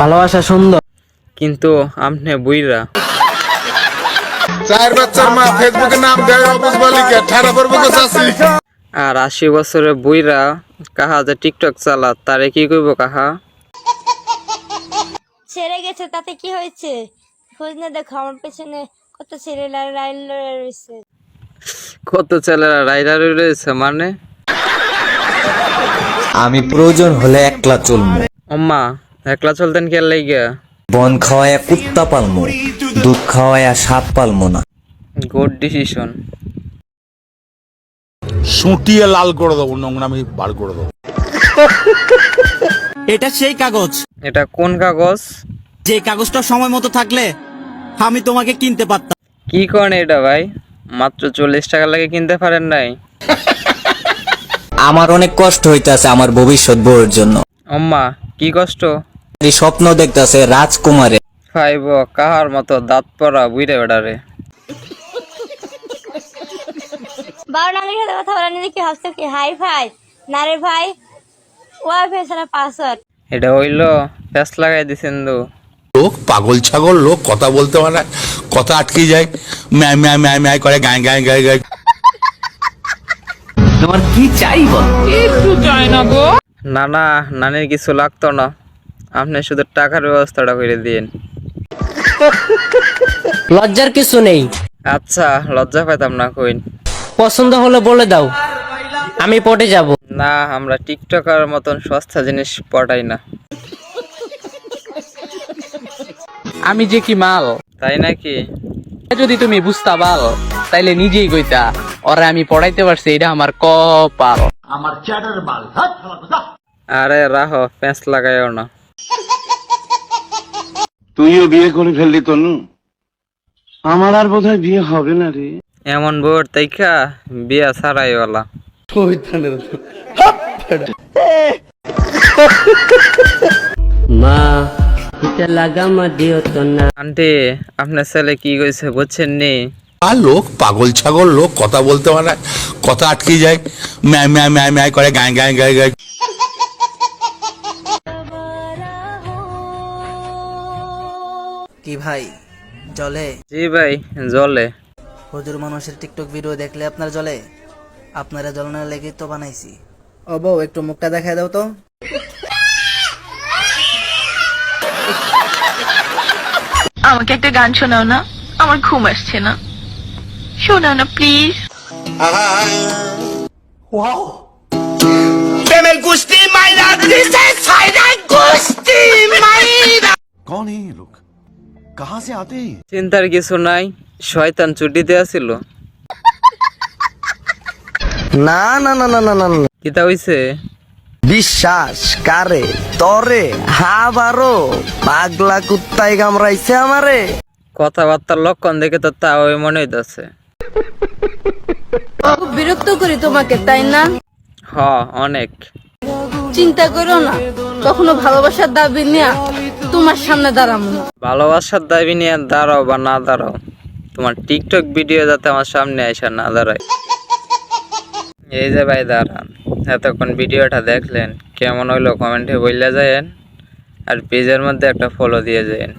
ভালোবাসা সুন্দর, কিন্তু আপনি বুইরা। চার বাচ্চার মা ফেসবুকে নাম দেয় অবুজ বালিকা ঠাড়া পড়বো তো চাষি। আর 80 বছরের বুইরা কাহা যে টিকটক চালা তারে কি কইব কাহা? ছেড়ে গেছে তাতে কি হয়েছে? খোঁজ না দেখো আমার পেছনে কত ছেলে লাইন লড়ে রয়েছে। কত ছেলেরা রাইডার রয়েছে মানে? আমি প্রয়োজন হলে একলা চলবো। অম্মা একলা চলতেন কে লাইগা? বন খাওয়ায়া কুত্তা পালমো, দুধ খাওয়ায়া সাপ পালমো না। Good decision. সুটিয়ে লাল করে দেবো, নোংরামি বার করে দেবো। এটা সেই কাগজ, এটা কোন কাগজ? যে কাগজটা সময় মতো থাকলে আমি তোমাকে কিনতে পারতাম। কি করেন এটা ভাই? মাত্র 40 টাকা লাগে কিনতে পারেন নাই? আমার অনেক কষ্ট হইতাছে আমার ভবিষ্যৎ বউয়ের জন্য। অম্মা কি কষ্ট? এই স্বপ্ন দেখতাছে রাজকুমারে। খাইব কাহার মতো দাঁত পড়া বুইরে বেড়ারে। বারো নামের সাথে কথা বলা নিয়ে কি ভাবছো কি হাই ফাই? না রে ভাই, ওয়াইফাই ছাড়া পাসওয়ার্ড। এটা হইলো প্যাস লাগাই দিছেন তো। লোক পাগল ছাগল, লোক কথা বলতে পারে না, কথা আটকে যায়, ম্যায় ম্যায় ম্যায় ম্যায় করে গায়ে গায়ে গায়ে গায়ে। তোমার কি চাই বল? না না, নানির কিছু লাগতো না, আপনি শুধু টাকার ব্যবস্থাটা করে দিন। লজ্জার কিছু নেই। আচ্ছা লজ্জা পাইতাম না কইন। পছন্দ হলে বলে দাও, আমি পটে যাব। না আমরা টিকটকার মতন সস্তা জিনিস পটাই না। আমি যে কি মাল, তাই নাকি? যদি তুমি বুঝতা পাল তাইলে নিজেই কইতা ওরা আমি পড়াইতে পারছি, এটা আমার কপাল। আরে রাহো, প্যাঁচ লাগাইও না। তুইও বিয়ে করে ফেললি তনু, আমার আর বোধহয় বিয়ে হবে না রে। এমন বউর তাইকা বিয়া ছাড়াই ওলা। মা এটা লাগা মা দিও তো না। আন্টি আপনার ছেলে কি কইছে বুঝছেন নি? আর লোক পাগল ছাগল, লোক কথা বলতে পারে না, কথা আটকে যায়, ম্যায় ম্যায় ম্যায় ম্যায় করে গায়ে গায়ে গায়ে গায়ে। কি ভাই জলে? জি ভাই জলে। হুজুর মানুষের টিকটক ভিডিও দেখলে আপনার জলে? আপনারা জ্বলনের লেগে তো বানাইছি। ও বউ একটু মুখটা দেখায় দাও তো। আমাকে একটা গান শোনাও না, আমার ঘুম আসছে না, শোনাও না প্লিজ। कौन है ये लोग, कहाँ से आते हैं? চিন্তার কিছু নাই, শয়তান ছুটিতে আছিল। না না না না না না না। কিতা হইছে? বিশ্বাস কারে তরে হাবারো পাগলা কুত্তায় কামড়াইছে আমারে। কথাবার্তার লক্ষণ দেখে তো তা ওই মনে হইতাছে। বিরক্ত করি তোমাকে তাই না? হ অনেক। চিন্তা করো না, কখনো ভালোবাসার দাবি নিয়ে তোমার সামনে দাঁড়াবো না। ভালোবাসার দাবি নিয়ে দাঁড়াও বা না দাঁড়াও, তোমার টিকটক ভিডিও যাতে আমার সামনে আইসা না দাঁড়ায়। এই যে ভাই দাঁড়ান, এতক্ষণ ভিডিওটা দেখলেন, কেমন হইলো কমেন্টে বললে যায়েন, আর পেজের মধ্যে একটা ফলো দিয়ে যায়েন।